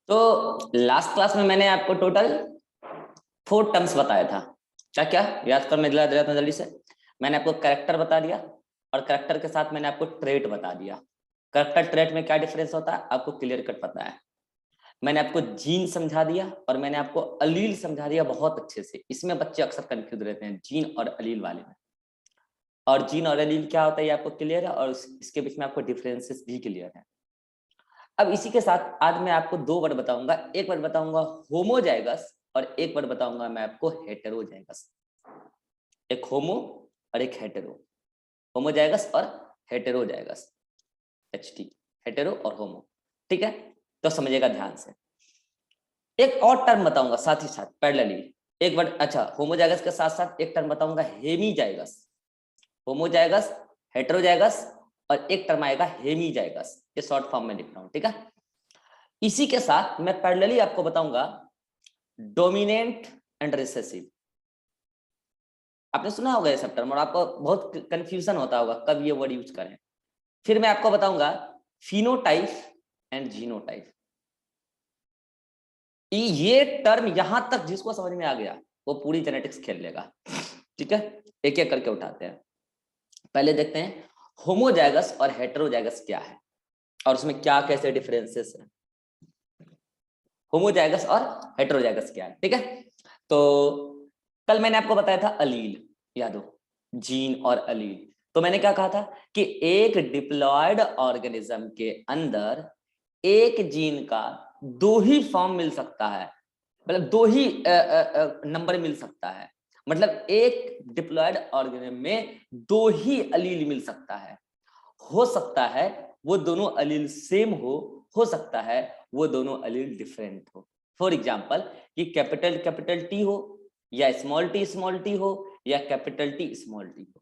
तो last class में मैंने आपको टोटल 4 टर्म्स बताया था। क्या क्या याद कर, मैं दिला देता हूं जल्दी से। मैंने आपको कैरेक्टर बता दिया और कैरेक्टर के साथ मैंने आपको ट्रेट बता दिया। कैरेक्टर ट्रेट में क्या डिफरेंस होता है आपको क्लियर कट पता है। मैंने आपको जीन समझा दिया और मैंने आपको अलील समझा दिया बहुत अच्छे से। इसमें बच्चे अक्सर कंफ्यूज रहते हैं जीन और अलील वाले में। और जीन और अलील क्या होता है ये आपको क्लियर है और इसके बीच में आपको डिफरेंसेस भी क्लियर है। अब इसी के साथ आज मैं आपको 2 वर्ड बताऊंगा। एक वर्ड बताऊंगा होमोजाइगस और एक वर्ड बताऊंगा मैं आपको हेटेरोजाइगस। एक होमो और एक हेटेरो। होमोजाइगस और हेटेरोजाइगस। एचटी, हेटेरो और होमो। ठीक है, तो समझिएगा ध्यान से। एक और टर्म बताऊंगा साथ ही साथ पैरेलली। एक वर्ड, अच्छा, होमोजाइगस के साथ साथ एक टर्म बताऊंगा हेमीजाइगस। होमोजाइगस, हेटेरोजाइगस और एक टर्म आएगा हेमीजाइगस। ये शॉर्ट फॉर्म में लिख रहा हूं, ठीक है। इसी के साथ मैं पैरेलली आपको बताऊंगा डोमिनेंट एंड रिसेसिव। आपने सुना होगा ये सब टर्म और आपको बहुत कंफ्यूजन होता होगा कब ये वर्ड यूज करें। फिर मैं आपको बताऊंगा फिनोटाइप एंड जीनोटाइप। ये टर्म यहां तक जिसको समझ में आ गया वो पूरी जेनेटिक्स खेल लेगा। ठीक है, एक एक करके उठाते हैं। पहले देखते हैं होमोजाइगस और हेटेरोजाइगस क्या है और उसमें क्या कैसे डिफरेंसेस है। होमोजाइगस और हेटेरोजाइगस क्या है, ठीक है। तो कल मैंने आपको बताया था अलील, याद हो, जीन और अलील। तो मैंने क्या कहा था कि एक डिप्लॉयड ऑर्गेनिज्म के अंदर एक जीन का 2 ही फॉर्म मिल सकता है, मतलब 2 ही नंबर मिल सकता है। मतलब एक डिप्लॉयड ऑर्गेनिज्म में 2 ही अलील मिल सकता है। हो सकता है वो दोनों अलील सेम हो सकता है वो दोनों अलील डिफरेंट हो। फॉर एग्जाम्पल कि कैपिटल टी हो या स्मॉल टी हो या कैपिटल टी स्मॉल टी हो।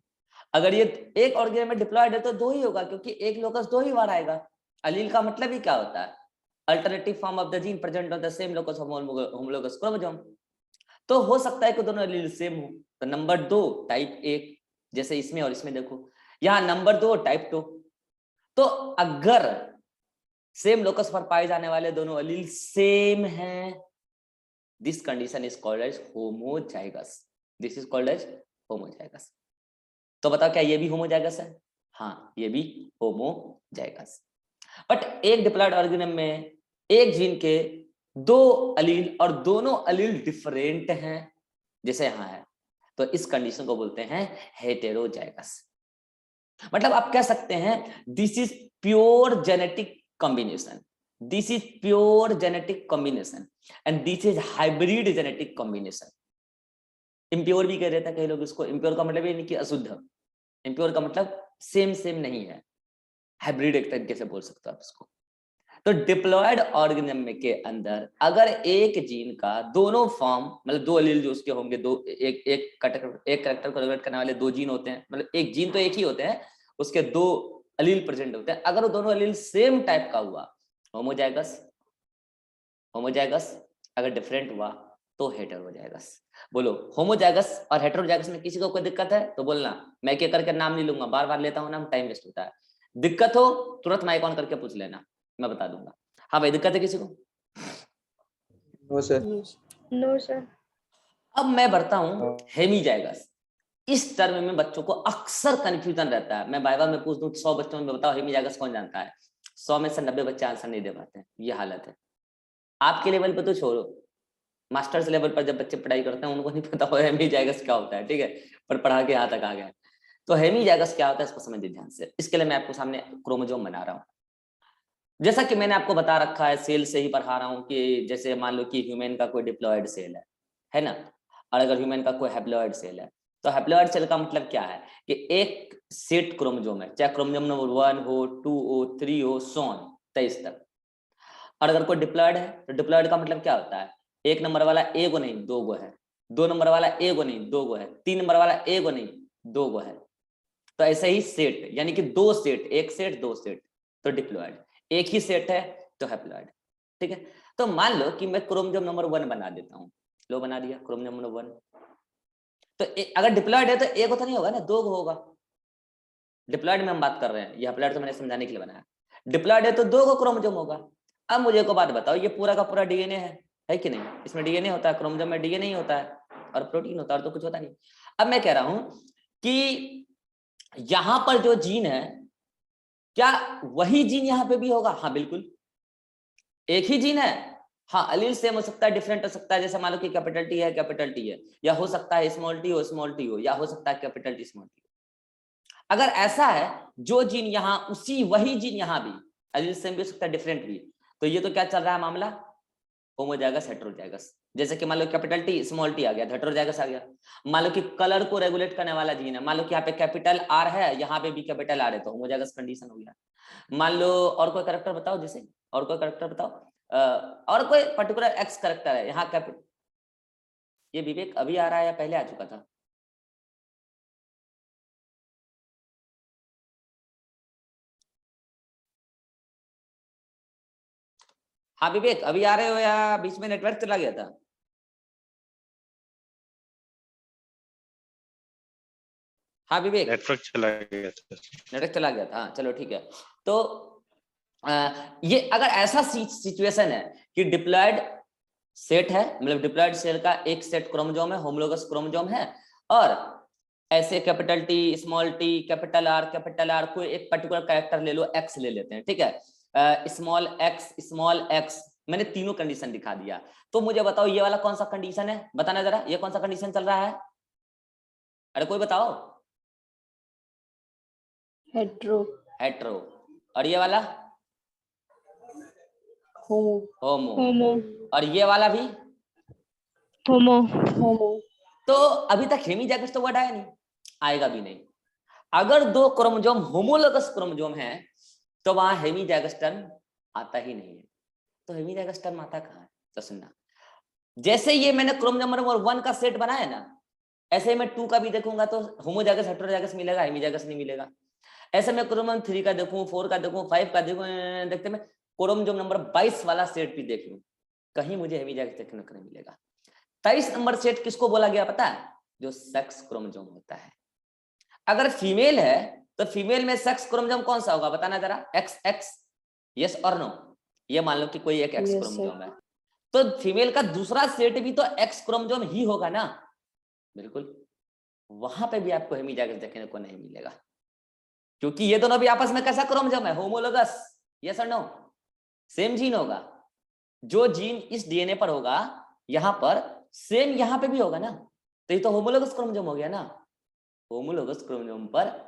अगर ये एक ऑर्गेनिज्म में डिप्लॉयड है तो 2 ही होगा, क्योंकि एक लोकस 2 ही बार आएगा। अलील का मतलब ही क्या होता है? Alternative form of the gene present on the same locus homologous chromosome. तो हो सकता है कि दोनों एलील सेम हो। तो नंबर 2 टाइप 1, जैसे इसमें और इसमें देखो, यहाँ नंबर 2 टाइप 2। तो अगर सेम लोकस पर पाए जाने वाले दोनों एलील सेम हैं, this condition is called as homozygous. This is called as homozygous. तो बताओ क्या ये भी होमोजाइगस है? हाँ, ये भी होमोजाइगस। बट एक डिप्लॉयड ऑर्गेनिज्म में एक जीन के 2 अलील और दोनों अलील डिफरेंट हैं, जैसे यहां है, तो इस कंडीशन को बोलते हैं हेटेरोजाइगस। मतलब आप कह सकते हैं this is pure genetic combination, this is pure genetic combination and this is hybrid genetic combination. Impure भी कह देता है कई लोग इसको। इम्प्योर का मतलब ये नहीं कि अशुद्ध, इम्प्योर का मतलब सेम सेम नहीं है, हाइब्रिड एक तरीके से बोल सकते हो आप इसको। तो डिप्लॉयड ऑर्गेनिज्म के अंदर अगर एक जीन का दोनों फॉर्म, मतलब 2 एलील जो उसके होंगे, दो एक कैरेक्टर को रेगुलेट करने वाले 2 जीन होते हैं, मतलब एक जीन तो एक ही होते हैं, उसके 2 एलील प्रेजेंट होते हैं। अगर वो दोनों एलील सेम टाइप का हुआ होमोजाइगस, होमोजाइगस। अगर डिफरेंट हुआ तो हेटेरोजाइगस। बोलो होमोजाइगस और हेटेरोजाइगस में किसी को कोई दिक्कत है तो बोलना। मैं क्या करके नाम नहीं लूंगा, बार बार लेता हूं नाम, टाइम वेस्ट होता है। दिक्कत हो तुरंत माइक ऑन करके पूछ लेना, मैं बता दूंगा। हाँ भाई, दिक्कत है किसी को? No sir. No sir. अब मैं बढ़ता हूँ हेमीजाइगस। इस टर्म में बच्चों को अक्सर कंफ्यूजन रहता है। मैं वाइवा में पूछ दूं 100 बच्चों में बताओ हेमीजाइगस कौन जानता है, 100 में से 90 बच्चे आंसर नहीं दे पाते हैं। ये हालत है। आपके लेवल पे तो छोड़ो, मास्टर्स लेवल पर जब बच्चे पढ़ाई करते हैं उनको नहीं पता होगा हेमीजाइगस क्या होता है, ठीक है, पर पढ़ा के यहाँ तक आ गए। तो हेमीजाइगस क्या होता है इसको समझिए ध्यान से। इसके लिए मैं आपको सामने क्रोमोसोम बना रहा हूँ। जैसा कि मैंने आपको बता रखा है, सेल से ही पढ़ा रहा हूँ कि जैसे मान लो कि ह्यूमन का कोई डिप्लॉयड सेल है ना, और अगर ह्यूमन का कोई हैप्लॉयड सेल है, तो हैप्लॉयड सेल का मतलब क्या है कि एक सेट क्रोमोसोम है, चाहे क्रोमोसोम नंबर 1 हो, 2 हो, 3 हो, सो ऑन 23 तक। और अगर कोई डिप्लॉयड है तो डिप्लॉयड का मतलब क्या होता है, 1 नंबर वाला एगो नहीं 2 गो है, 2 नंबर वाला एगो नहीं 2 गो है, 3 नंबर वाला एगो नहीं 2 गो है। तो ऐसे ही सेट, यानी कि 2 सेट, एक सेट 2 सेट, तो डिप्लॉयड। एक ही सेट है तो हैप्लॉयड, ठीक है। तो मान लो कि मैं क्रोमोसोम नंबर 1 बना देता हूँ, लो बना दिया क्रोमोसोम नंबर 1। तो अगर डिप्लॉयड है तो एक तो नहीं होगा ना, 2 होगा। डिप्लॉयड में हम बात कर रहे हैं, ये हैप्लॉयड तो मैंने समझाने के लिए बनाया। डिप्लॉयड है तो 2 क्रोमोसोम होगा। अब मुझे एक बात बताओ, ये पूरा का पूरा डीएनए है कि नहीं? इसमें डीएनए होता है, क्रोमोसोम में डीएनए ही होता है और प्रोटीन होता है, और तो कुछ होता नहीं। अब मैं कह रहा हूं कि यहां पर जो जीन है, क्या वही जीन यहां पे भी होगा? हाँ बिल्कुल, एक ही जीन है। हाँ, अलील सेम हो सकता है, डिफरेंट हो सकता है, जैसे मान लो कि कैपिटल टी है, कैपिटल टी है, या हो सकता है स्मॉल टी हो, स्मॉल टी हो, या हो सकता है कैपिटल टी, स्मॉल टी। अगर ऐसा है, जो जीन यहाँ उसी वही जीन यहाँ भी, अलील सेम भी हो सकता है, डिफरेंट भी, तो ये तो क्या चल रहा है मामला? Homozygous heterozygous. जैसे कि मान लो कैपिटल टी स्मॉल टी आ गया, हेटेरोजाइगस आ गया। मान लो कि कलर को रेगुलेट करने वाला जीन है, मान लो कि यहाँ पे कैपिटल आर है, यहाँ पे भी कैपिटल आर है, तो होमोजाइगस कंडीशन हो गया। मान लो और कोई कैरेक्टर बताओ, जैसे और कोई कैरेक्टर बताओ, और कोई पर्टिकुलर एक्स कैरेक्टर है यहाँ कैपिटल। ये विवेक अभी आ रहा है या पहले आ चुका था? हाँ विवेक, अभी आ रहे हो या बीच में नेटवर्क चला गया था? हाँ विवेक, नेटवर्क चला गया था। नेटवर्क चला गया था, हाँ चलो ठीक है। तो ये अगर ऐसा सिचुएशन है कि डिप्लॉयड सेट है, मतलब डिप्लॉयड सेल का एक सेट क्रोमोसोम है, होमोलोगस क्रोमोसोम है, और ऐसे capital T, small T, capital R, कोई एक पर्टिकुलर कैरेक्टर ले लो, एक्स ले लेते हैं, ठीक है, स्मॉल एक्स, मैंने तीनों कंडीशन दिखा दिया। तो मुझे बताओ ये वाला कौन सा कंडीशन है, बताना जरा, ये कौन सा कंडीशन चल रहा है? अरे कोई बताओ। हेट्रो। हेट्रो। और ये वाला? होमो। होमो। होमो। और ये वाला भी? होमो। होमो। तो अभी तक हेमीजाइगस तो वर्ड आया नहीं, आएगा भी नहीं। अगर दो क्रोमोसोम होमोलोगस क्रोमोसोम है, तो वहां हेमीजाइगस टर्म आता ही नहीं है। तो हेमीजाइगस टर्म आता कहाँ है? तो सुनना, जैसे ये मैंने क्रोमोसोम नंबर 1 का सेट बनाया ना, ऐसे मैं 2 का भी देखूंगा तो होमोजाइगस हेटेरोजाइगस मिलेगा, हेमीजाइगस नहीं मिलेगा। ऐसे मैं क्रोमोसोम 3 का देखूं, 4 का देखूं, 5 का देखूं, देखते मैं क्रोमोसोम नंबर 22 वाला सेट भी देख लूं, कहीं मुझे हेमीजाइगस देखने को नहीं मिलेगा। 23 नंबर सेट किसको बोला गया पता है? जो सेक्स क्रोमोसोम होता है। अगर फीमेल है तो फीमेल में सेक्स क्रोमोसोम कौन सा होगा, बताना जरा, एक्स एक्स, यस और नो? ये मान लो कि कोई एक एक्स क्रोमोसोम है, तो फीमेल का दूसरा सेट भी तो एक्स क्रोमोसोम ही होगा ना? बिल्कुल, वहां पे भी आपको हेमीजाइगस देखने को नहीं मिलेगा, क्योंकि ये दोनों भी आपस में कैसा क्रोमोसोम है, होमोलोगस, यस और नो? सेम जीन होगा, जो जीन इस डीएनए पर होगा यहां पर सेम यहां पे भी होगा ना, तो ये तो होमोलोगस क्रोमोसोम हो गया ना। होमोलोगस क्रोमोसोम पर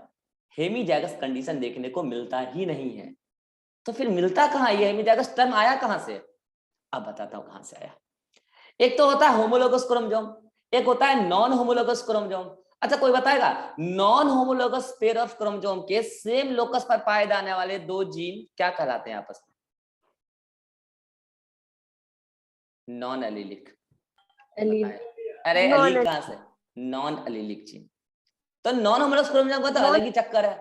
हेमीजाइगस कंडीशन देखने को मिलता ही नहीं है, तो फिर मिलता कहां? ये हेमीजाइगस टर्म आया कहां से? अब बताता हूं कहां से आया। एक तो होता है होमोलोगस क्रोमोसोम, एक होता है नॉन होमोलोगस क्रोमोसोम। अच्छा कोई बताएगा non homologous pair of chromosome के सेम लोकस पर पाए जाने वाले दो जीन क्या कहलाते हैं आपस में? Non allylic. अरे एलील कहां से? Non allylic gene. तो नॉन होमोलोगस क्रोमोसोम का तो अलग ही चक्कर है,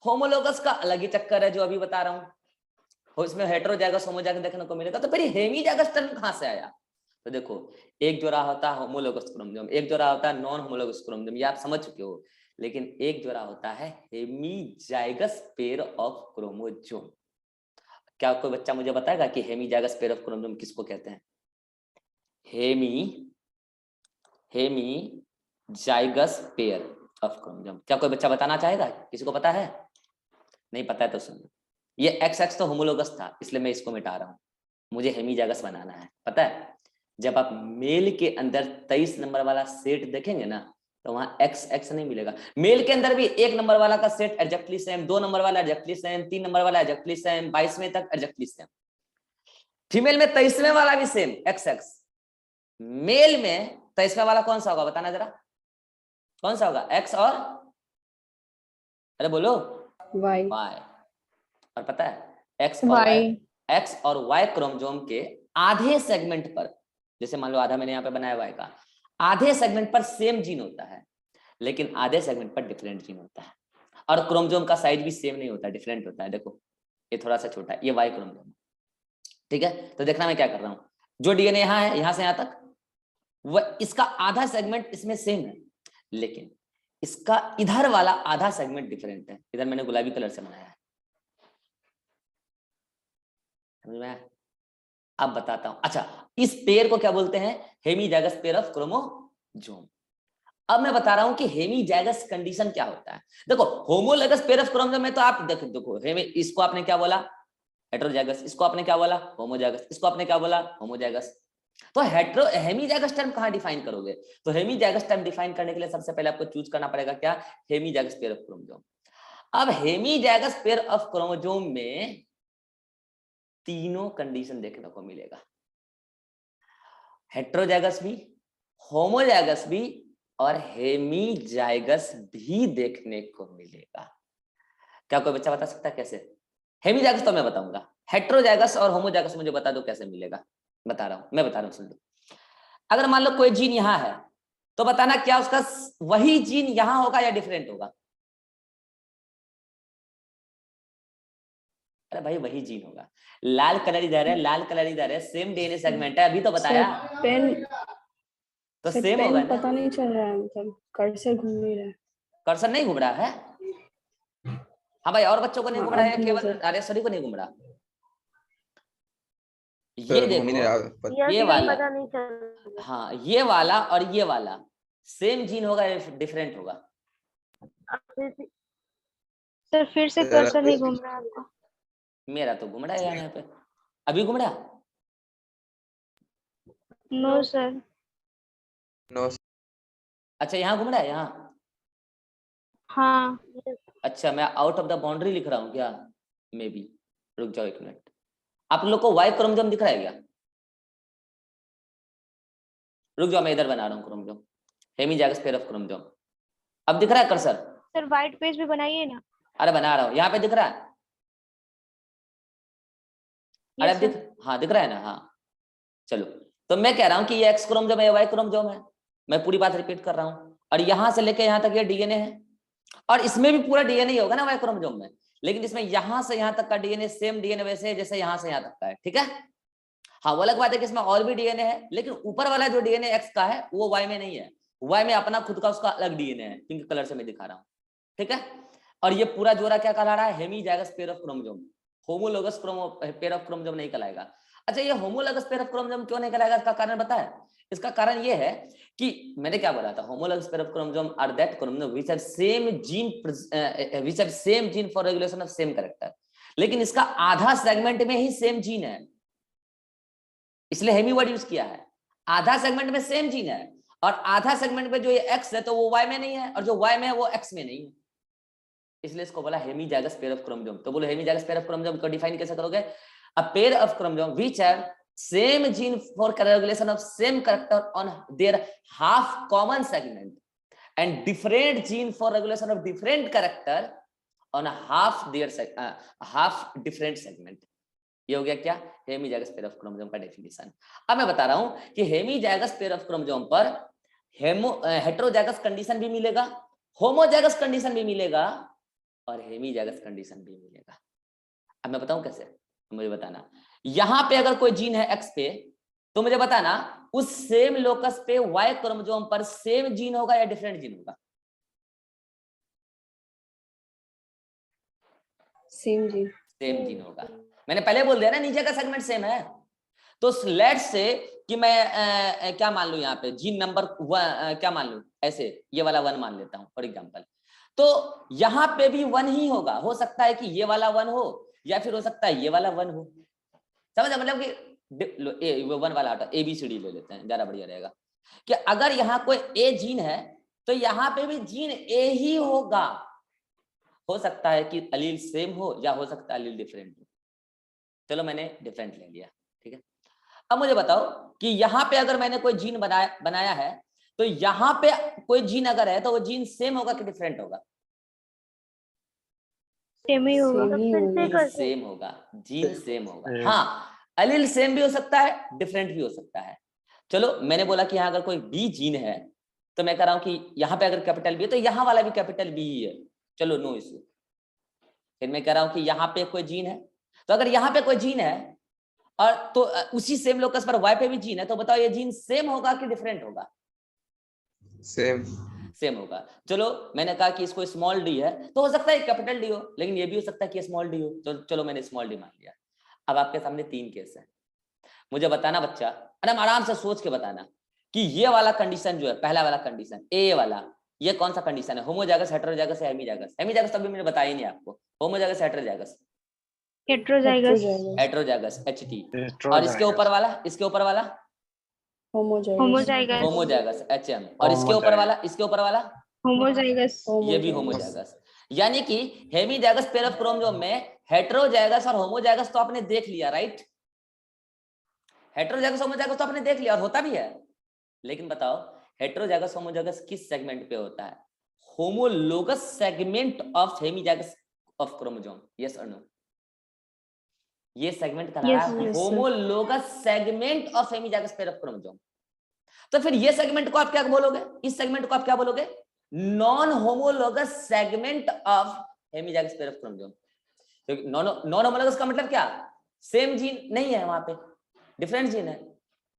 होमोलोगस का अलग ही चक्कर है जो अभी बता रहा हूं, इसमें हेटेरोजाइगस होमोजाइगस देखने को मिलेगा। तो फिर हेमीजाइगस टर्म कहां से आया? तो देखो, एक जोड़ा होता है होमोलोगस क्रोमोसोम, एक जोड़ा होता है नॉन होमोलोगस क्रोमोसोम, ये आप समझ चुके हो, लेकिन एक जोड़ा होता है हेमीजाइगस पेयर ऑफ क्रोमोसोम। क्या कोई बच्चा मुझे बताएगा कि हेमीजाइगस पेयर ऑफ क्रोमोसोम किसको कहते हैं? हेमीजाइगस पेयर ऑफ क्रोमोसोम, क्या कोई बच्चा बताना चाहेगा? किसी को पता है? नहीं पता है तो सुनो, ये एक्स एक्स तो होमोलोगस था, इसलिए मैं इसको मिटा रहा हूं, मुझे हेमीजाइगस बनाना है। पता है, जब आप मेल के अंदर 23 नंबर वाला सेट देखेंगे ना, तो वहां एक्स एक्स नहीं मिलेगा। मेल के अंदर भी 1 नंबर वाला का सेट एग्जैक्टली सेम, 2 नंबर वाला एग्जैक्टली सेम, 3 नंबर वाला एग्जैक्टली सेम, 22वें तक एग्जैक्टली सेम। फीमेल में 23वें वाला भी सेम, एक्स एक्स। मेल में 23वें वाला कौन सा होगा, बताना जरा, कौन सा होगा? एक्स और, अरे बोलो, वाई। वाई। और पता है एक्स और वाई क्रोमोसोम के आधे सेगमेंट पर, जैसे मान लो आधा मैंने यहाँ पे बनाया वाई का, आधे सेगमेंट पर सेम जीन होता है, लेकिन आधे सेगमेंट पर डिफरेंट जीन होता है, और क्रोमोसोम का साइज भी सेम नहीं होता, डिफरेंट होता है। देखो ये थोड़ा सा छोटा है, ये वाई क्रोमोसोम, ठीक है? तो देखना मैं क्या कर रहा हूँ, जो डीएनए यहाँ है, यहाँ से यहाँ तक, वह इसका आधा सेगमेंट इसमें सेम है, लेकिन इसका इधर वाला आधा सेगमेंट डिफरेंट है। इधर मैंने गुलाबी कलर से बनाया है, समझ में आया? अब बताता हूं। अच्छा, इस पेयर को क्या बोलते हैं? Hemizygous pair of chromosome. अब मैं बता रहा हूं कि हेमीजाइगस कंडीशन क्या होता है। देखो, होमोलैगस पेयर ऑफ क्रोमोसोम में तो आप देखो इसको आपने क्या बोला? हेटेरोजाइगस। इसको आपने क्या बोला? होमोजाइगस। इसको आपने क्या बोला? होमोजाइगस। तो हेमीजाइगस टर्म कहां डिफाइन करोगे? तो हेमीजाइगस टर्म डिफाइन करने के लिए सबसे पहले आपको चूज करना पड़ेगा क्या? Hemizygous pair of chromosome. अब हेमीजाइगस पेयर ऑफ क्रोमोसोम में तीनों कंडीशन देखने को मिलेगा, हेटेरोजाइगस भी, होमोजाइगस भी और हेमीजाइगस भी देखने को मिलेगा। क्या कोई बच्चा बता सकता है कैसे? हेमीजाइगस तो मैं बताऊंगा, हेटेरोजाइगस और होमोजाइगस मुझे बता दो कैसे मिलेगा। बता रहा हूं, मैं बता रहा हूं, सुन लो। अगर मान लो कोई जीन यहां है तो बताना क्या उसका वही जीन यहां होगा या डिफरेंट होगा? अरे भाई वही जीन होगा। लाल कलर इधर है, लाल कलर इधर है, सेम डीएनए सेगमेंट है, अभी तो बताया। पेन तो सर सेम पेन होगा ना। पता नहीं चल रहा है, मतलब कर्सर घूम नहीं रहा है। कर्सर नहीं घूम रहा है? हाँ भाई, और बच्चों को नहीं हाँ घूम रहा अब है, घूमा केवल सर। राजेश्वरी को नहीं घूम रहा? ये सर घूम ही नहीं देखो, रहा। ये वाला, हाँ ये वाला और ये वाला सेम जीन होगा या डिफरेंट होगा? सर फिर से सर कर्सर नहीं घूम रहा है आपका? मेरा तो घूम रहा है यहाँ पे। अभी घूम रहा? No sir. नो। अच्छा, यहाँ घूम रहा है, यहाँ। हाँ। अच्छा, मैं आउट ऑफ द बाउंड्री लिख रहा हूँ क्या? May be. रुक जाओ एक मिनट। आप लोग को वाई क्रोमोसोम दिख रहा है क्या? रुक जाओ, मैं इधर बना रहा हूँ chromosome, hemizygous pair of chromosome. अब दिख रहा है कर्सर? सर व्हाइट पेज भी बनाइए ना। अरे बना रहा हूँ, यहाँ पे दिख रहा है? अरे अब यस सर। दिख, हाँ दिख रहा है ना, हाँ। चलो, तो मैं कह रहा हूँ कि ये एक्स क्रोमोसोम है, वाई क्रोमोसोम है। मैं पूरी बात रिपीट कर रहा हूँ, और यहां से लेके यहां तक ये डीएनए है, और इसमें भी पूरा डीएनए ही होगा ना वाई क्रोमोसोम में, लेकिन इसमें यहां से यहां तक का डीएनए सेम डीएनए वैसे है जैसे यहां से यहां तक का है, ठीक है। हाँ, वो अलग बात है कि इसमें और भी डीएनए है, लेकिन ऊपर वाला जो डीएनए एक्स का है वो वाई में नहीं है। वाई में अपना खुद का उसका अलग डीएनए है, पिंक कलर से मैं दिखा रहा हूँ, ठीक है। और ये पूरा जोड़ा क्या कहला रहा है? Hemizygous pair of chromosome. Homologous pair of chromosome नहीं कहलाएगा। अच्छा, ये होमोलोगस पेयर ऑफ क्रोमोसोम क्यों नहीं कहलाएगा? इसका कारण पता है? इसका कारण ये है कि मैंने क्या बोला था, homologous pair of chromosome are that chromosome which have same gene for regulation of same character. लेकिन इसका आधा सेगमेंट में ही सेम जीन है, इसलिए हेमी वर्ड यूज किया है। आधा सेगमेंट में सेम जीन है, और आधा सेगमेंट में जो ये एक्स है तो वो वाई में नहीं है, और जो वाई में है वो एक्स में नहीं है, इसलिए इसको बोला हेमीजाइगस पेयर ऑफ क्रोमोसोम। तो बोलो हेमीजाइगस पेयर ऑफ क्रोमोसोम को डिफाइन कैसे करोगे? A pair of chromosome which have same gene for regulation of same character on their half common segment and different gene for regulation of different character on half different segment. ये हो गया क्या? Hemizygous pair of chromosome का definition. अब मैं बता रहा हूं कि हेमीजाइगस पेयर ऑफ क्रोमोसोम पर हेटेरोजाइगस कंडीशन भी मिलेगा, होमोजाइगस कंडीशन भी मिलेगा, और हेमीजाइगस कंडीशन भी मिलेगा। अब मैं बताऊं कैसे, मुझे बताना। यहां पे अगर कोई जीन है एक्स पे, तो मुझे बताना उस सेम लोकस पे वाई क्रोमोसोम पर सेम जीन होगा या डिफरेंट जीन होगा? सेम जी। सेम जीन होगा। मैंने पहले बोल दिया ना, नीचे का सेगमेंट सेम है। तो लेट्स से कि मैं क्या मान लू, यहाँ पे जीन नंबर क्या मान लू, ऐसे ये वाला 1 मान लेता हूं फॉर एग्जांपल। तो यहाँ पे भी 1 ही होगा, हो सकता है कि ये वाला 1 हो, या फिर हो सकता है ये वाला 1 हो। समझ, मतलब कि 1 वाला हटा, ABCD ले लेते हैं, ज्यादा बढ़िया रहेगा। कि अगर यहाँ कोई ए जीन है तो यहाँ पे भी जीन ए ही होगा। हो सकता है कि अलील सेम हो, या हो सकता है अलील डिफरेंट हो। चलो मैंने डिफरेंट ले लिया, ठीक है। अब मुझे बताओ कि यहाँ पे अगर मैंने कोई जीन बनाया है, तो यहाँ पे कोई जीन अगर है तो वो जीन सेम होगा कि डिफरेंट होगा? सेम ही होगा। सेम होगा, जीन सेम होगा। हाँ, अलील सेम भी हो सकता है, डिफरेंट भी हो सकता है। चलो, मैंने बोला कि यहाँ अगर कोई बी जीन है, तो मैं कह रहा हूं कि यहाँ पे अगर कैपिटल बी है तो यहाँ वाला भी कैपिटल बी ही है। चलो, नो इश्यू। फिर मैं कह रहा हूं कि यहाँ पे कोई जीन है, तो अगर यहाँ पे कोई जीन है और तो उसी सेम लोकस पर वाई पे भी जीन है, तो बताओ ये जीन सेम होगा कि डिफरेंट होगा? सेम। सेम होगा। चलो, मैंने कहा कि इसको स्मॉल डी है, तो हो सकता है कैपिटल डी हो, लेकिन ये भी हो सकता है कि स्मॉल डी हो। तो चलो मैंने स्मॉल डी मान लिया। अब आपके सामने 3 केस है। मुझे बताना बच्चा, एकदम आराम से सोच के बताना कि ये वाला कंडीशन जो है, पहला वाला कंडीशन ए वाला, ये कौन सा कंडीशन है, होमोजाइगस, हेटेरोजाइगस या हेमीजाइगस? हेमीजाइगस तभी मैंने बताया ही नहीं आपको, homozygous, heterozygous, heterozygous, heterozygous HT, और इसके ऊपर वाला, इसके ऊपर वाला होमोजाइगस होमोजाइगस, होमोजाइगस HM, और इसके ऊपर वाला, इसके ऊपर वाला होमोजाइगस, ये भी होमोजाइगस। यानी कि हेमीजाइगस पेयर ऑफ क्रोमोसोम में हेटेरोजाइगस और होमोजाइगस तो आपने देख लिया, राइट? हेटेरोजाइगस होमोजाइगस तो आपने देख लिया और होता भी है, लेकिन बताओ हेटेरोजाइगस होमोजाइगस किस सेगमेंट पे होता है? Homologous segment of hemizygous of chromosome, yes और नो? ये सेगमेंट का नाम Yes, है yes, sir. Homologous segment of hemizygous pair of chromosome. तो फिर ये सेगमेंट को आप क्या बोलोगे? इस सेगमेंट को आप क्या बोलोगे? Non homologous segment of hemizygous pair of chromosome. तो नॉन होमोलोगस का मतलब क्या? सेम जीन नहीं है वहां पे, डिफरेंट जीन है,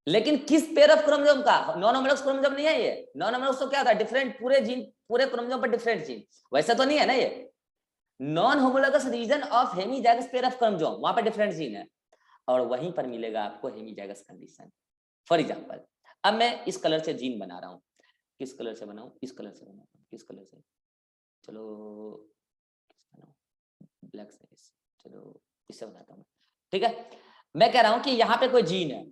लेकिन किस पेयर ऑफ क्रोमोसोम का? नॉन होमोलोगस क्रोमोसोम नहीं है ये। नॉन होमोलोगस तो क्या होता है? डिफरेंट, पूरे जीन, पूरे क्रोमोसोम पर डिफरेंट जीन, वैसा तो नहीं है ना ये। Non homologous region of hemizygous pair of chromosome, वहां पर डिफरेंट जीन है, और वहीं पर मिलेगा आपको हेमीजाइगस कंडीशन। फॉर एग्जांपल, अब मैं इस कलर से जीन बना रहा हूं, किस कलर से बनाऊं? इस कलर से बनाता हूं, किस कलर से? चलो ब्लैक से, चलो इससे बनाता हूं, ठीक है? मैं कह रहा हूं कि यहाँ पे कोई जीन है,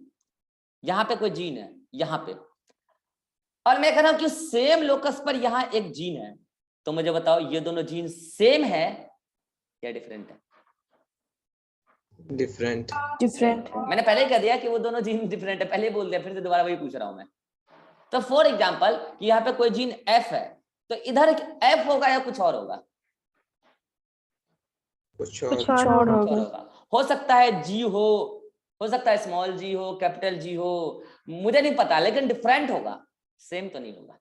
यहाँ पे कोई जीन है, यहाँ पे, और मैं कह रहा हूं कि सेम लोकस पर यहाँ एक जीन है, तो मुझे बताओ ये दोनों जीन सेम है या डिफरेंट है? different, डिफरेंट है। मैंने पहले ही कह दिया कि वो दोनों जीन डिफरेंट है, पहले ही बोल दिया, फिर से दोबारा वही पूछ रहा हूं मैं। तो फॉर एग्जांपल कि यहाँ पे कोई जीन F है, तो इधर F होगा या कुछ और होगा? कुछ कुछ और, और कुछ और होगा। होगा। हो सकता है G हो सकता है स्मॉल g हो, कैपिटल G हो, मुझे नहीं पता, लेकिन डिफरेंट होगा, सेम तो नहीं होगा।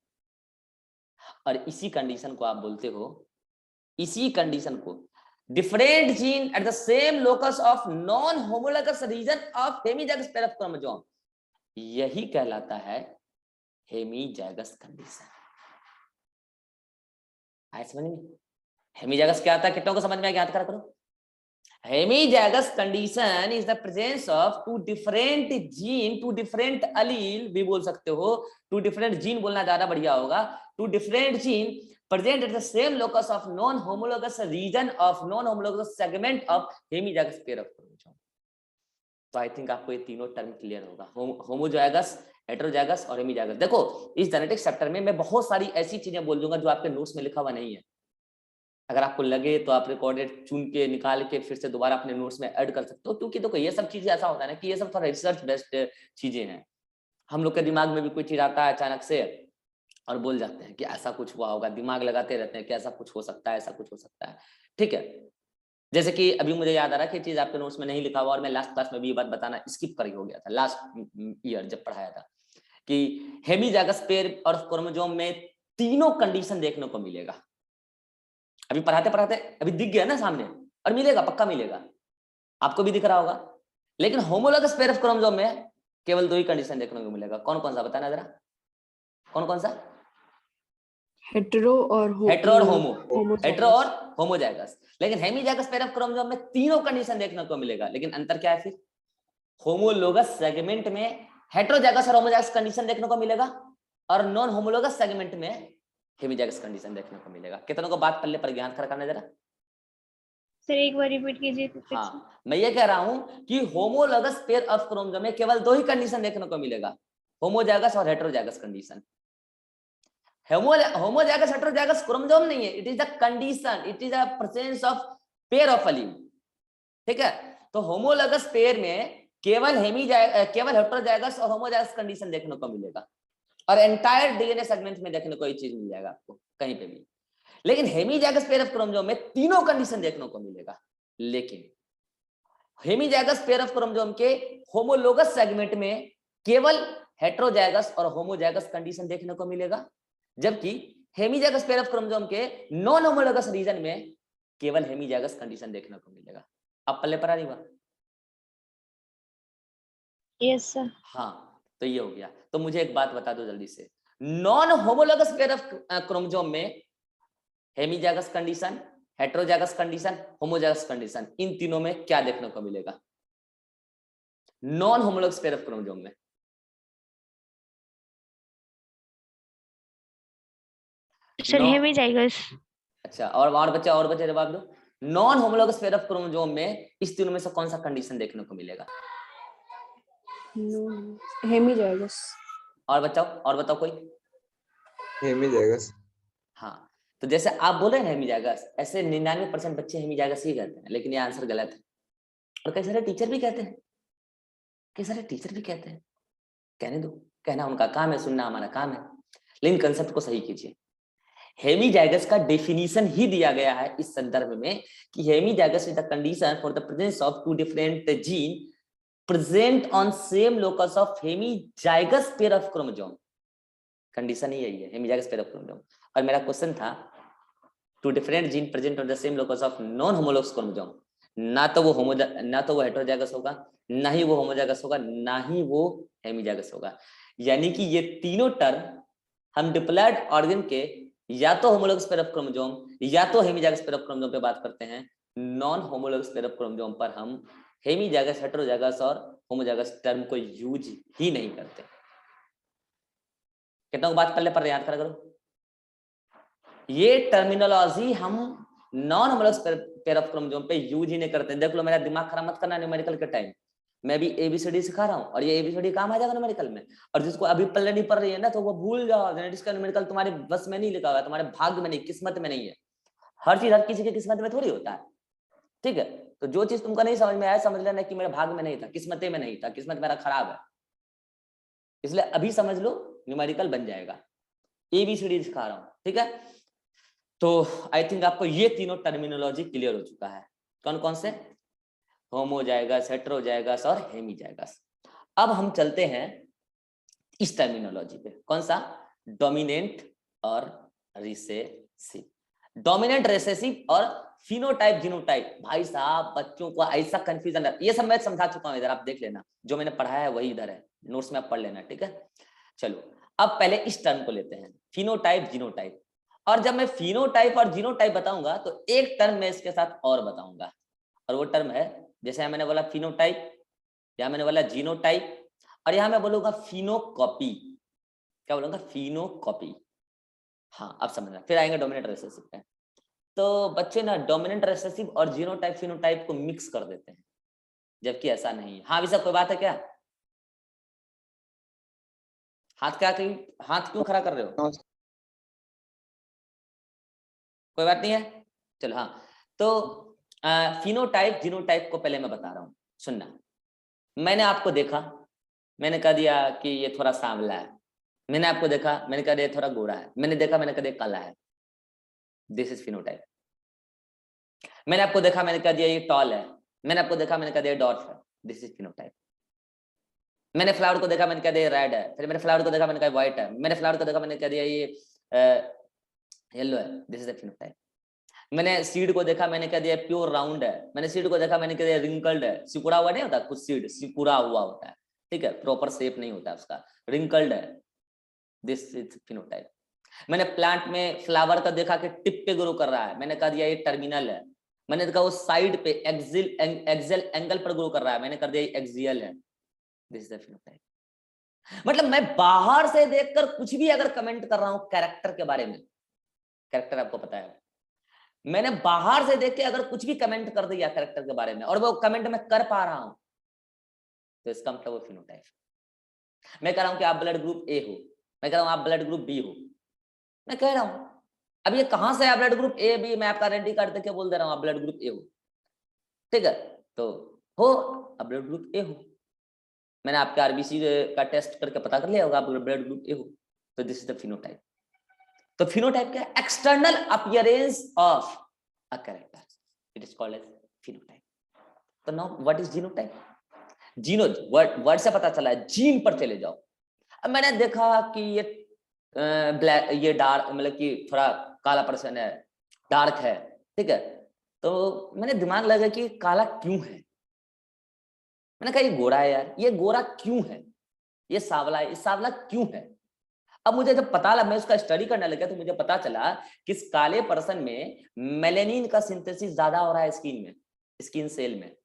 और इसी कंडीशन को आप बोलते हो, इसी कंडीशन को different gene at the same locus of non homologous region of hemizygous pair of chromosome, यही कहलाता है हेमीजाइगस कंडीशन। आए समझ में? हेमीजाइगस क्या आता है? कितनों को समझ में आ गया? याद करो। Hemizygous condition is the presence of two different gene, two different allele भी बोल सकते हो, टू डिफरेंट जीन बोलना ज्यादा बढ़िया होगा, two different gene present at the same locus of non-homologous region of non-homologous segment of hemizygous pair of chromosome। तो I think आपको ये तीनों टर्म क्लियर होगा, होमोजाइगस, हेटेरोजाइगस और हेमीजाइगस। देखो इस जेनेटिक्स चैप्टर में मैं बहुत सारी ऐसी चीजें बोल दूंगा जो आपके नोट्स में लिखा हुआ नहीं है, अगर आपको लगे तो आप रिकॉर्डेड चुन के निकाल के फिर से दोबारा अपने नोट्स में ऐड कर सकते हो, क्योंकि देखो ये सब चीजें ऐसा होता है ना कि ये सब थोड़ा रिसर्च बेस्ड चीजें हैं। हम लोग के दिमाग में भी कोई चीज आता है अचानक से और बोल जाते हैं कि ऐसा कुछ हुआ होगा, दिमाग लगाते रहते हैं कि ऐसा कुछ हो सकता है, ऐसा कुछ हो सकता है, ठीक है? जैसे कि अभी मुझे याद आ रहा है कि चीज आपके नोट्स में नहीं लिखा हुआ, और मैं लास्ट क्लास में भी ये बात बताना स्किप कर हो गया था, लास्ट ईयर जब पढ़ाया था कि हेमीजाइगस पेयर और क्रोमोसोम में तीनों कंडीशन देखने को मिलेगा। अभी पढ़ाते पढ़ाते अभी दिख गया ना सामने, और मिलेगा, पक्का मिलेगा, आपको भी दिख रहा होगा। लेकिन होमोलोगस पेयर ऑफ क्रोमोसोम में केवल दो ही कंडीशन देखने को मिलेगा। कौन कौन सा बताना जरा, कौन कौन सा? हेटेरो और हेटेरो और होमो, होमोजाइगस। हेटेरो और होमोजाइगस। लेकिन हेमीजाइगस पेयर ऑफ क्रोमोसोम में तीनों कंडीशन देखने को मिलेगा, लेकिन अंतर क्या है फिर? होमोलोगस सेगमेंट में हेटेरोजाइगस और होमोजाइगस कंडीशन देखने को मिलेगा, और नॉन होमोलोगस सेगमेंट में हेमीजाइगस कंडीशन देखने को मिलेगा। कितनों को बात पल्ले पर ज्ञान खड़ा करना जरा? सर एक बार रिपीट कीजिए तो फिर से। हाँ, मैं ये कह रहा हूं कि होमोलोगस पेयर ऑफ क्रोमोसोम में केवल दो ही कंडीशन देखने को मिलेगा, होमोजाइगस और heterozygous condition. Homozygous heterozygous chromosome नहीं है, it is the condition, it is a presence of pair of allele, ठीक है? तो होमोलोगस पेयर में केवल केवल हेटेरोजाइगस और होमोजाइगस कंडीशन देखने को मिलेगा, और एंटायर डीएनए सेगमेंट में देखने को ये चीज मिल जाएगा आपको कहीं पे भी। लेकिन हेमीजाइगस पेयर ऑफ क्रोमोसोम में तीनों कंडीशन देखने को मिलेगा, लेकिन हेमीजाइगस पेयर ऑफ क्रोमोसोम के होमोलोगस सेगमेंट में केवल हेटेरोजाइगस और होमोजाइगस कंडीशन देखने को मिलेगा, जबकि हेमीजाइगस पेयर ऑफ क्रोमोसोम के नॉन होमोलोगस रीजन में केवल हेमीजाइगस कंडीशन देखने को मिलेगा। अब पल्ले पर आ रही बात? Yes sir. हाँ, तो ये हो गया। तो मुझे एक बात बता दो जल्दी से, non homologous pair of chromosome में hemizygous condition, heterozygous condition, homozygous condition, इन तीनों में क्या देखने को मिलेगा? Non homologous pair of chromosome में? Sir hemizygous. अच्छा, और बच्चे जवाब दो। Non homologous pair of chromosome में इस तीनों में से कौन सा कंडीशन देखने को मिलेगा? हेमीजाइगस। और बताओ कोई। हेमीजाइगस। हाँ, तो जैसे आप बोले ना हेमीजाइगस, ऐसे 99% बच्चे हेमीजाइगस ही कहते हैं, लेकिन ये आंसर गलत है। और कई सारे टीचर भी कहते हैं, कहने दो, कहना उनका काम है, सुनना हमारा काम है, लेकिन कंसेप्ट को सही कीजिए। हेमीजाइगस का डेफिनेशन ही दिया गया है इस संदर्भ में कि hemizygous is the condition for the presence of two different gene present on same locus of hemizygous pair of chromosome. Condition ही यही है, हेमीजाइगस पेयर ऑफ क्रोमोसोम। और मेरा क्वेश्चन था two different gene present on the same locus of non homologous chromosome. ना तो वो heterozygous होगा, ना ही वो होमोजाइगस होगा, ना ही वो हेमीजाइगस होगा। यानी कि ये तीनों टर्म हम डिप्लॉयड ऑर्गन के या तो होमोलॉगस पेयर ऑफ क्रोमोसोम या तो हेमीजाइगस पेयर ऑफ क्रोमोसोम पे बात करते हैं। Non homologous pair of chromosome पर हम हेमीजाइगस, हेटेरोजाइगस और होमोजाइगस टर्म को यूज ही नहीं करते। कितना बात पहले याद करा करो, ये टर्मिनोलॉजी हम non homologous pair of chromosome पे यूज ही नहीं करते। देख लो, मेरा दिमाग खराब मत करना न्यूमेरिकल के टाइम। मैं भी एबीसीडी सिखा रहा हूँ और ये एबीसीडी काम आ जाएगा न्यूमेरिकल में। और जिसको अभी पल्ले नहीं पड़ रही है ना, तो वो भूल जाओ, जेनेटिक्स का न्यूमेरिकल तुम्हारे बस में नहीं लिखा हुआ है, तुम्हारे भाग्य में नहीं, किस्मत में नहीं है। हर चीज हर किसी की किस्मत में थोड़ी होता है, ठीक है? तो जो चीज तुमको नहीं समझ में आया, समझ लेना कि मेरे भाग्य में नहीं था, किस्मत में नहीं था, किस्मत मेरा खराब है, इसलिए अभी समझ लो, न्यूमेरिकल बन जाएगा। एबीसीडी सिखा रहा हूँ, ठीक है? तो आई थिंक आपको ये तीनों टर्मिनोलॉजी क्लियर हो चुका है। कौन कौन से? होमोजाइगस, हेटेरोजाइगस और हेमीजाइगस। अब हम चलते हैं इस टर्मिनोलॉजी पे, कौन सा? डोमिनेंट और रिसेसिव। डोमिनेंट, रिसेसिव और फिनोटाइप, जीनोटाइप। भाई साहब, बच्चों को ऐसा कंफ्यूजन है, ये सब मैं समझा चुका हूं, इधर आप देख लेना, जो मैंने पढ़ाया है वही इधर है, नोट्स में आप पढ़ लेना, ठीक है? चलो, अब पहले इस टर्म को लेते हैं, फिनोटाइप, जीनोटाइप। और जब मैं फिनोटाइप और जीनोटाइप बताऊंगा तो एक टर्म मैं इसके साथ और बताऊंगा, और वो टर्म है, जैसे मैंने बोला फिनोटाइप, या मैंने बोला जीनोटाइप, और यहां मैं बोलूंगा फिनोकॉपी। क्या बोलूंगा? फिनोकॉपी। हाँ, अब समझना, फिर आएंगे डोमिनेंट रिसेसिव पे। तो बच्चे ना डोमिनेंट रिसेसिव और जीनोटाइप, फिनोटाइप को मिक्स कर देते हैं, जबकि ऐसा नहीं है। हाँ, अभी सब कोई बात है क्या? हाथ क्यों खड़ा कर रहे हो? कोई बात नहीं है, चलो। हाँ, तो फिनोटाइप, जीनोटाइप को पहले मैं बता रहा हूं, सुनना। मैंने आपको देखा, मैंने कह दिया कि ये थोड़ा सांवला है। मैंने आपको देखा, मैंने कहा ये थोड़ा गोरा है। मैंने देखा, मैंने कहा ये काला है। This is phenotype. मैंने आपको देखा, मैंने कह दिया ये टॉल है। मैंने आपको देखा, मैंने कहा ये डॉर्फ है। This is phenotype. मैंने फ्लावर को देखा, मैंने कह दिया रेड है। फिर मैंने फ्लावर को देखा, मैंने कहा व्हाइट है। मैंने फ्लावर को देखा, मैंने कह दिया ये येलो है। This is the phenotype. मैंने सीड को देखा, मैंने कह दिया प्योर राउंड है। मैंने सीड को देखा, मैंने कह दिया रिंकल्ड है। सिकुड़ा हुआ नहीं होता कुछ सीड, सिकुड़ा हुआ होता है, ठीक है, प्रॉपर शेप नहीं होता उसका, रिंकल्ड है। This is phenotype. मैंने प्लांट में फ्लावर का देखा कि टिप पे ग्रो कर रहा है, मैंने कह दिया ये टर्मिनल है। मैंने देखा वो साइड पे एक्सियल एंगल पर ग्रो कर रहा है, मैंने कर दिया ये एक्सियल है। This is the phenotype. मतलब मैं बाहर से देखकर कुछ भी अगर कमेंट कर रहा हूं कैरेक्टर के बारे में, कैरेक्टर आपको पता है, मैंने बाहर से देख के अगर कुछ भी कमेंट कर दिया कैरेक्टर के बारे में और वो कमेंट मैं कर पा रहा हूं, तो इसका मतलब वो फिनोटाइप। मैं कह रहा हूं कि आप ब्लड ग्रुप ए हो, मैं कह रहा हूं आप ब्लड ग्रुप बी हो, मैं कह रहा हूं। अब ये कहां से है ब्लड ग्रुप ए बी? मैं आपका आइडेंटिटी कार्ड देके बोल दे रहा हूं आप ब्लड ग्रुप ए हो, ठीक है? तो हो, अब ब्लड ग्रुप ए हो। मैंने आपके आरबीसी का टेस्ट करके पता कर लिया होगा आप ब्लड ग्रुप ए हो, तो दिस इज द फिनोटाइप। तो फिनोटाइप क्या है? External appearance of a character, it is called as phenotype. तो now what is genotype? Geno word से पता चला है, जीन पर चले जाओ। अब मैंने देखा कि ये ब्लैक, ये डार्क, मतलब कि थोड़ा काला पर्सन है, डार्क है, ठीक है? तो मैंने दिमाग लगा कि काला क्यों है। मैंने कहा ये गोरा है यार, ये गोरा क्यों है? ये सावला है, ये सावला क्यों है? अब मुझे जब पता लगा, मैं उसका स्टडी करने लगा, तो मुझे पता चला कि इस काले पर्सन में मेलेनिन का सिंथेसिस ज्यादा हो रहा है स्किन में, स्किन सेल में।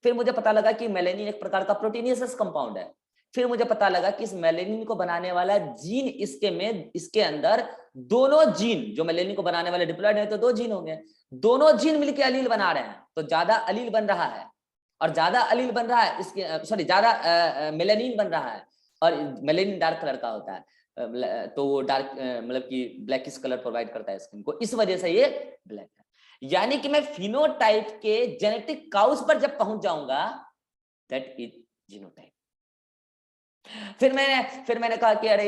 फिर मुझे पता लगा कि मेलेनिन एक प्रकार का प्रोटीनियस कंपाउंड है। फिर मुझे पता लगा कि इस मेलेनिन को बनाने वाला जीन इसके अंदर दोनों जीन, जो मेलेनिन को बनाने वाले डिप्लॉइड है तो 2 जीन होंगे, दोनों जीन मिलकर अलील बना रहे हैं, तो ज्यादा अलील बन रहा है, और ज्यादा अलील बन रहा है इसके सॉरी ज्यादा मेलेनिन बन रहा है, और मेलेनिन डार्क कलर का होता है, तो वो डार्क मतलब कि ब्लैकिश कलर प्रोवाइड करता है स्किन को, इस वजह से ये ब्लैक है। यानी कि मैं फिनोटाइप के जेनेटिक काउज पर जब पहुंच जाऊंगा, दैट इज जीनोटाइप। फिर मैंने कहा कि अरे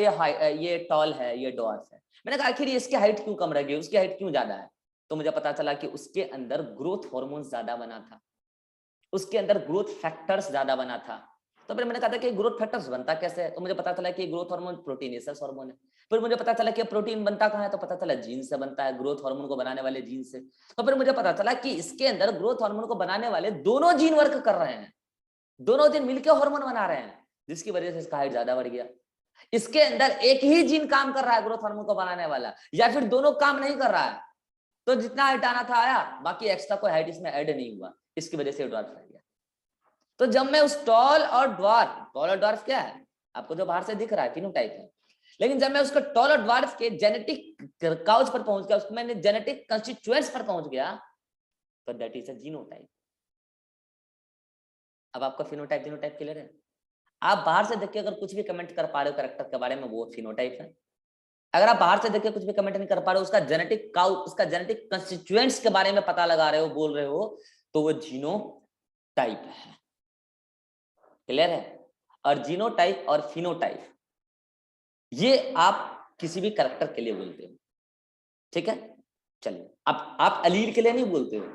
ये टॉल है, ये डॉर्फ है। मैंने कहा आखिर इसकी हाइट क्यों कम रह गई, उसकी हाइट क्यों ज्यादा है? तो मुझे पता चला कि उसके अंदर ग्रोथ हार्मोन ज्यादा बना था, उसके अंदर ग्रोथ फैक्टर्स ज्यादा बना था। तो फिर मैंने कहा था कि ग्रोथ फैक्टर्स बनता कैसे है? तो मुझे पता चला कि ग्रोथ हार्मोन प्रोटीनेसियस हार्मोन है। फिर मुझे पता चला कि प्रोटीन बनता कहाँ है? तो पता चला जीन से बनता है, ग्रोथ हार्मोन को बनाने वाले जीन से। तो फिर मुझे पता चला कि इसके अंदर ग्रोथ हार्मोन को बनाने वाले दोनों जीन वर्क कर रहे हैं, दोनों जीन मिलकर हार्मोन बना रहे हैं, जिसकी वजह से इसका हाइट ज्यादा बढ़ गया। इसके अंदर एक ही जीन काम कर रहा है ग्रोथ हार्मोन को बनाने वाला, या फिर दोनों काम नहीं कर रहा है, तो जितना हाइट आना था आया, बाकी एक्स्ट्रा कोई हाइट इसमें ऐड नहीं हुआ, इसकी वजह से ड्वार्फ रह गया। तो जब मैं उस टॉल और ड्वार्फ क्या है आपको जो बाहर से दिख रहा है फिनोटाइप है, लेकिन जब मैं उसको टॉल और ड्वार्फ के जेनेटिक काउज पर पहुंच गया, उसको मैंने जेनेटिक कंस्टिट्यूएंट्स पर पहुंच गया, तो दैट इज अ जीनोटाइप। अब आपका फिनोटाइप जीनोटाइप क्लियर है? आप बाहर से देख के अगर कुछ भी कमेंट कर पा रहे हो कैरेक्टर के बारे में, वो फिनोटाइप है। अगर आप बाहर से देख के कुछ भी कमेंट नहीं कर पा रहे हो, उसका जेनेटिक कंस्टिट्यूएंट्स के बारे में पता लगा रहे हो, बोल रहे हो, तो वो जीनोटाइप है। क्लियर है? और जीनोटाइप और फिनोटाइप ये आप किसी भी कैरेक्टर के लिए बोलते हो, ठीक है? चलिए, आप अलील के लिए नहीं बोलते हो,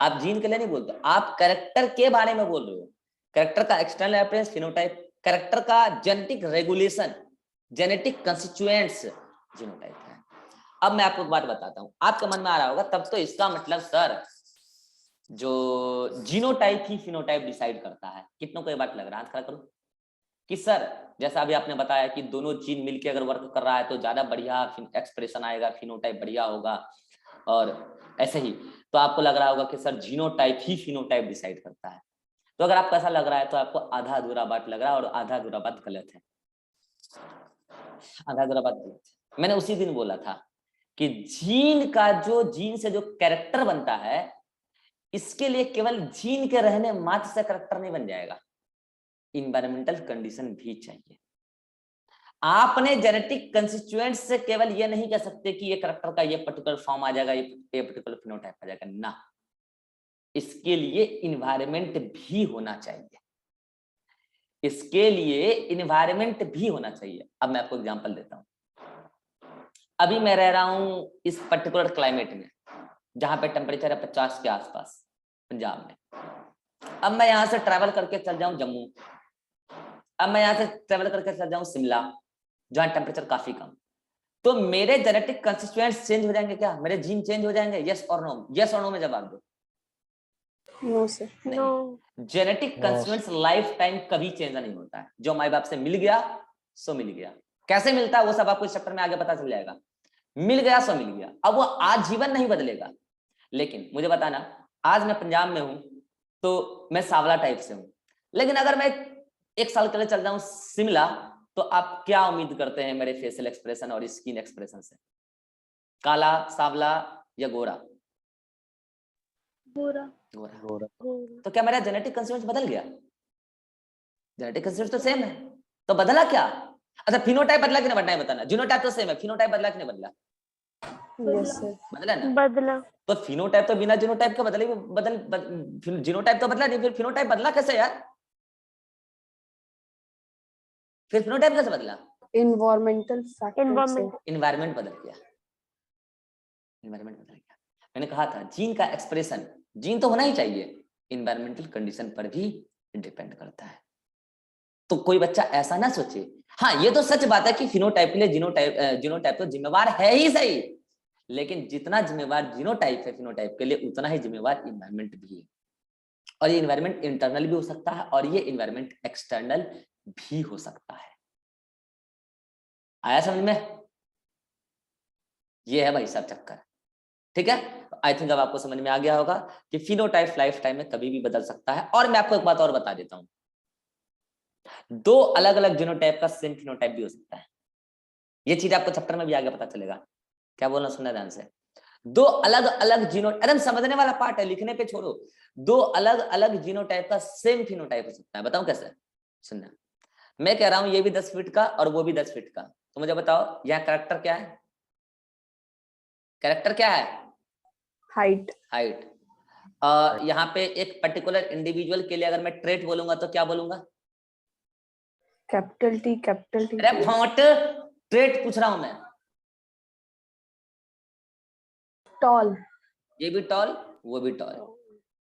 आप जीन के लिए नहीं बोलते, आप कैरेक्टर के बारे में बोल रहे हो। कैरेक्टर का एक्सटर्नल अपीयरेंस फिनोटाइप, कैरेक्टर का genetic regulation, genetic constituents genotype है। अब मैं आपको एक बात बताता हूं, आपके मन में आ रहा होगा तब तो इसका मतलब सर जो जीनोटाइप ही फिनोटाइप डिसाइड करता है। कितनों को ये बात लग रहा है? हाथ खड़ा करो कि सर जैसा अभी आपने बताया कि दोनों जीन मिलके अगर वर्क कर रहा है तो ज्यादा बढ़िया एक्सप्रेशन आएगा, फिनोटाइप बढ़िया होगा, और ऐसे ही तो आपको लग रहा होगा कि सर जीनोटाइप ही फिनोटाइप डिसाइड करता है। तो अगर आपको ऐसा लग रहा है तो आपको आधा अधूरा बात लग रहा है, और आधा अधूरा बात गलत है। आधा अधूरा बात गलत है। मैंने उसी दिन बोला था कि जीन से जो कैरेक्टर बनता है, इसके लिए केवल जीन के रहने मात्र से कैरेक्टर नहीं बन जाएगा, इन्वायरमेंटल कंडीशन भी चाहिए। आपने जेनेटिक कंस्टिट्यूएंट्स से केवल ये नहीं कह सकते कि ये कैरेक्टर का ये पर्टिकुलर फॉर्म आ जाएगा, ये पर्टिकुलर फिनोटाइप आ जाएगा ना, इसके लिए इन्वायरमेंट भी होना चाहिए, इसके लिए इन्वायरमेंट भी होना चाहिए। अब मैं आपको एग्जांपल देता हूं। अभी मैं रह रहा हूं इस पर्टिकुलर क्लाइमेट में जहां पे टेम्परेचर है 50 के आसपास, पंजाब में। अब मैं यहां से ट्रैवल करके चल जाऊं जम्मू, अब मैं यहां से ट्रैवल करके चल जाऊं शिमला जहां टेम्परेचर काफी कम, तो मेरे जेनेटिक कंस्टिट्यूएंट्स चेंज हो जाएंगे क्या? मेरे जीन चेंज हो जाएंगे? यस और नो? यस और नो में जवाब दो। No sir. नहीं, जेनेटिक कंस्टिट्यूएंट्स लाइफ टाइम कभी चेंज नहीं होता है। जो माई बाप से मिल गया सो मिल गया। कैसे मिलता है वो सब आपको इस चैप्टर में आगे पता चल जाएगा। मिल गया सो मिल गया। अब वो आजीवन नहीं बदलेगा। लेकिन मुझे बताना, आज मैं पंजाब में हूं तो मैं सांवला टाइप से हूं, लेकिन अगर मैं 1 साल के लिए चल जाऊं शिमला, तो आप क्या उम्मीद करते हैं मेरे फेशियल एक्सप्रेशन और स्किन एक्सप्रेशन से? काला, सांवला या गोरा? गोरा। गोरा। तो क्या मेरा जेनेटिक कंस्टिट्यूएंट्स बदल गया? जेनेटिक कंस्टिट्यूएंट्स तो सेम है, तो बदला क्या? अच्छा, फिनोटाइप बदला कि नहीं बदला है बताना। जीनोटाइप तो सेम है, फिनोटाइप बदला कि नहीं बदला? Yes sir. बदला ना? बदला। तो फिनोटाइप तो बिना जीनोटाइप के बदले जीनोटाइप तो बदला नहीं, फिर फिनोटाइप बदला कैसे यार? फिर फिनोटाइप कैसे बदला? इन्वायरमेंटल फैक्टर से। इन्वायरमेंट बदल गया, इन्वायरमेंट बदल गया। मैंने कहा था जीन का एक्सप्रेशन, जीन तो होना ही चाहिए, इन्वायरमेंटल कंडीशन पर भी डिपेंड करता है। तो कोई बच्चा ऐसा ना सोचे, हाँ ये तो सच बात है कि फिनोटाइप के लिए जीनोटाइप तो जिम्मेवार है ही सही, लेकिन जितना जिम्मेवार जीनोटाइप है फिनोटाइप के लिए, उतना ही जिम्मेवार इन्वायरमेंट भी है। और ये इन्वायरमेंट इंटरनल भी हो सकता है और ये इन्वायरमेंट एक्सटर्नल भी हो सकता है। आया समझ में? ये है भाई सब चक्कर, ठीक है? आई थिंक अब आपको समझ में आ गया होगा कि फिनोटाइप लाइफ टाइम में कभी भी बदल सकता है। और मैं आपको एक बात और बता देता हूं, दो अलग अलग जीनोटाइप का सेम फिनोटाइप भी हो सकता है। ये चीज आपको चैप्टर में भी आगे पता चलेगा। क्या बोलना, सुनना ध्यान से। दो अलग अलग जीनो, एकदम समझने वाला पार्ट है, लिखने पे छोड़ो। दो अलग अलग जीनोटाइप का सेम फिनोटाइप हो सकता है। बताऊं कैसे? सुनना, मैं कह रहा हूं ये भी 10 फीट का और वो भी 10 फीट का, तो मुझे बताओ यहाँ कैरेक्टर क्या है? कैरेक्टर क्या है? हाइट। हाइट। यहाँ पे एक पर्टिकुलर इंडिविजुअल के लिए अगर मैं ट्रेट बोलूंगा तो क्या बोलूंगा? Capital T, capital T. अरे फॉन्ट, ट्रेट पूछ रहा हूं मैं। टॉल। ये भी टॉल, वो भी टॉल।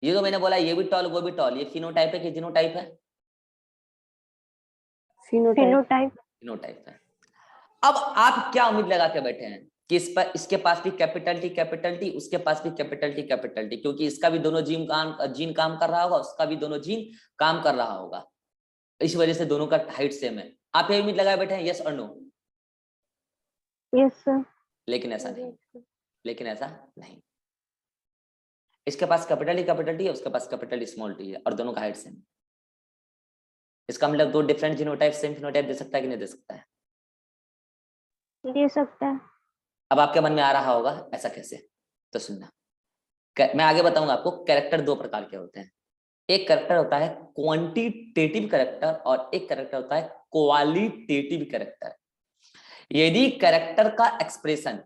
ये तो मैंने बोला ये भी टॉल, वो भी टॉल। ये फिनोटाइप है कि जीनोटाइप है? फिनोटाइप। फिनोटाइप है। अब आप क्या उम्मीद लगा के बैठे हैं कि इस पर, इसके पास भी कैपिटल टी, उसके पास भी कैपिटल टी, क्योंकि इसका भी दोनों जीन काम कर रहा होगा, उसका भी दोनों जीन काम कर रहा होगा, इस वजह से दोनों का हाइट सेम है। आप ये उम्मीद लगाए बैठे हैं, यस और नो? Yes sir. लेकिन ऐसा नहीं। इसके पास कैपिटल टी है, उसके पास कैपिटल स्मॉल टी है, और दोनों का हाइट सेम। इसका मतलब दो डिफरेंट जीनोटाइप सेम फिनोटाइप दे सकता है कि नहीं दे सकता है? दे सकता है। अब आपके मन में आ रहा होगा ऐसा कैसे, तो सुनना, मैं आगे बताऊंगा आपको। कैरेक्टर दो प्रकार के होते हैं। एक कैरेक्टर होता है क्वांटिटेटिव कैरेक्टर और एक कैरेक्टर होता है क्वालिटेटिव कैरेक्टर। यदि कैरेक्टर का एक्सप्रेशन,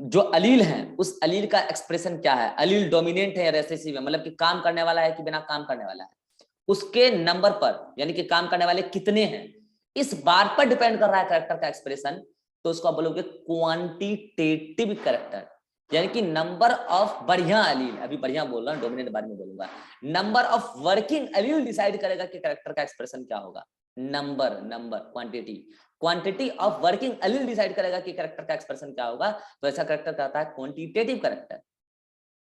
जो अलील है, उस अलील का एक्सप्रेशन क्या है, अलील डोमिनेंट है या रिसेसिव है, मतलब कि काम करने वाला है कि बिना काम करने वाला है, उसके नंबर पर, यानी कि काम करने वाले कितने हैं, इस बात पर डिपेंड कर रहा है कैरेक्टर का एक्सप्रेशन, तो उसको आप बोलोगे क्वांटिटेटिव कैरेक्टर। यानी कि नंबर ऑफ बढ़िया अलील, अभी बढ़िया बोल रहा हूं, डोमिनेंट बाद में बोलूंगा, number of working allele decide करेगा कि कैरेक्टर का एक्सप्रेशन क्या होगा। Number quantity of working allele decide करेगा कि कैरेक्टर का एक्सप्रेशन क्या होगा। तो ऐसा कैरेक्टर कहता है क्वांटिटेटिव कैरेक्टर।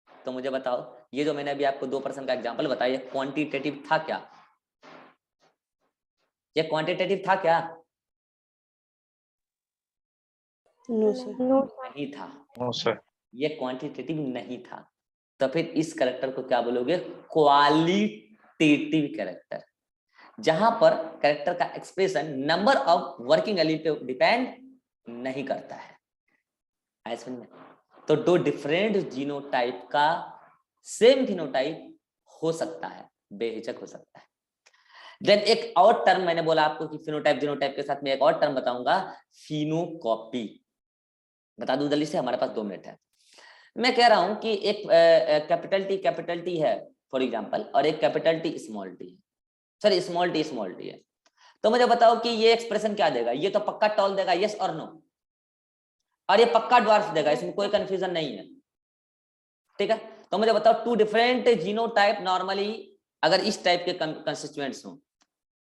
तो मुझे बताओ, ये जो मैंने अभी आपको 2% का एग्जांपल बताया, क्वांटिटेटिव था क्या? ये क्वांटिटेटिव था क्या? No sir. नहीं था। No sir. ये क्वांटिटेटिव नहीं था। तो फिर इस कैरेक्टर को क्या बोलोगे? क्वालिटेटिव कैरेक्टर, जहां पर कैरेक्टर का expression number of working allele पे डिपेंड नहीं करता है। ऐसे में तो दो डिफरेंट जीनोटाइप का सेम फिनोटाइप हो सकता है, बेहिचक हो सकता है। देन एक और टर्म मैंने बोला आपको कि फिनोटाइप जीनोटाइप के साथ में एक और टर्म बताऊंगा, फिनोकॉपी। बता दूं जल्दी से, हमारे पास 2 मिनट है। मैं कह रहा हूं कि एक कैपिटल टी है फॉर एग्जांपल, और एक कैपिटल टी स्मॉल टी है, सॉरी स्मॉल टी है। तो मुझे बताओ कि ये एक्सप्रेशन क्या देगा? ये तो पक्का टॉल देगा, यस और नो, और ये पक्का ड्वार्फ देगा, इसमें कोई कंफ्यूजन नहीं है। ठीक है, तो मुझे बताओ टू डिफरेंट जीनोटाइप नॉर्मली अगर इस टाइप के कंस्टिट्यूएंट्स हो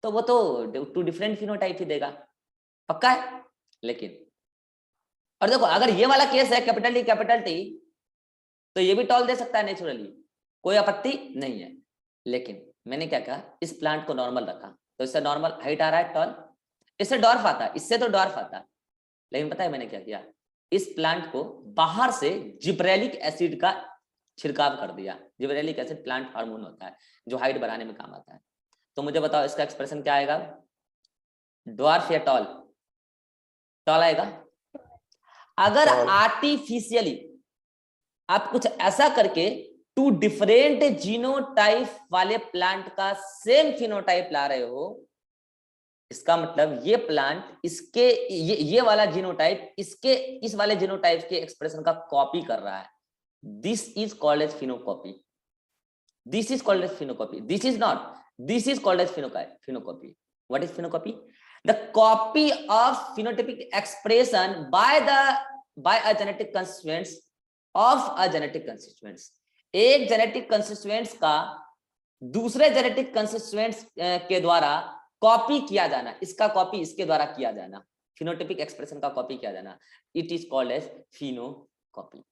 तो वो तो टू डिफरेंट फिनोटाइप ही देगा, पक्का है। लेकिन और देखो, अगर ये वाला केस है कैपिटल टी, तो ये भी टॉल दे सकता है नेचुरली, कोई आपत्ति नहीं है। लेकिन मैंने क्या कहा, इस प्लांट को नॉर्मल रखा, तो इससे नॉर्मल हाइट आ रहा है टॉल, इससे डॉर्फ आता है, इससे तो डॉर्फ आता है। लेकिन पता है मैंने क्या किया, इस प्लांट को बाहर से जिब्रेलिक एसिड का छिड़काव कर दिया। जिब्रेलिक एसिड प्लांट हार्मोन होता है जो हाइट बढ़ाने में काम आता है। तो मुझे बताओ इसका एक्सप्रेशन क्या आएगा, ड्वार्फ या टॉल? टॉल आएगा। अगर आर्टिफिशियली आप कुछ ऐसा करके टू डिफरेंट जीनोटाइप वाले प्लांट का सेम फिनोटाइप ला रहे हो, इसका मतलब ये प्लांट इसके ये वाला जीनोटाइप इसके इस वाले जीनोटाइप के एक्सप्रेशन का कॉपी कर रहा है। This is called as phenocopy, this is called as phenocopy, this is not, this is called as phenocopy. What is phenocopy? The copy of phenotypic expression by a genetic constituents of a genetic constituents. एक genetic constituents का दूसरे genetic constituents के द्वारा copy किया जाना, इसका copy इसके द्वारा किया जाना, फिनोटाइपिक एक्सप्रेशन का कॉपी किया जाना, it is called as phenocopy.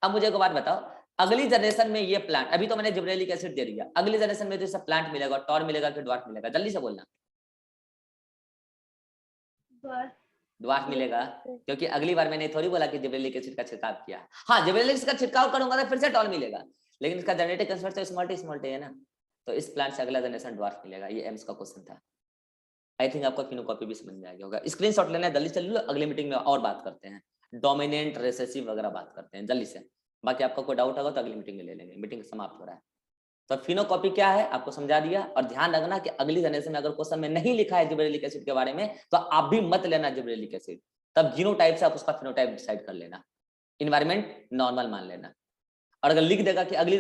अब मुझे एक बात बताओ, अगली जनरेशन में ये प्लांट, अभी तो मैंने जिब्रेलिक एसिड दे दिया, अगली जनरेशन में तो इससे प्लांट मिलेगा, टॉल मिलेगा कि ड्वार्फ मिलेगा? जल्दी से बोलना। ड्वार्फ मिलेगा, क्योंकि अगली बार मैंने थोड़ी बोला कि जिब्रेलिक एसिड का छिड़काव किया। हाँ, जिब्रेलिक एसिड का छिड़काव करूंगा तो फिर से टॉल मिलेगा, लेकिन इसका जेनेटिक कंसर्ट तो स्मॉल टी है ना, तो इस प्लांट से अगला जनरेशन ड्वार्फ मिलेगा। ये एम्स का क्वेश्चन था। आई थिंक आपको फिनोकॉपी भी समझ में आ गया होगा। स्क्रीनशॉट लेना है, जल्दी चल लो, अगली मीटिंग में और बात करते हैं, डोमिनेंट रिसेसिव वगैरह बात करते हैं जल्दी से। बाकी आपका कोई डाउट होगा तो अगली मीटिंग में ले लेंगे। मीटिंग समाप्त हो रहा है। तो फिनोकॉपी क्या है आपको समझा दिया, और ध्यान रखना कि अगली जनरेशन में अगर क्वेश्चन में नहीं लिखा है जिब्रेलिक एसिड के बारे में तो आप भी मत लेना जिब्रेलिक एसिड, तब जीनोटाइप से आप उसका फिनोटाइप डिसाइड कर लेना, इन्वायरमेंट नॉर्मल मान लेना। और अगर लिख देगा कि अगली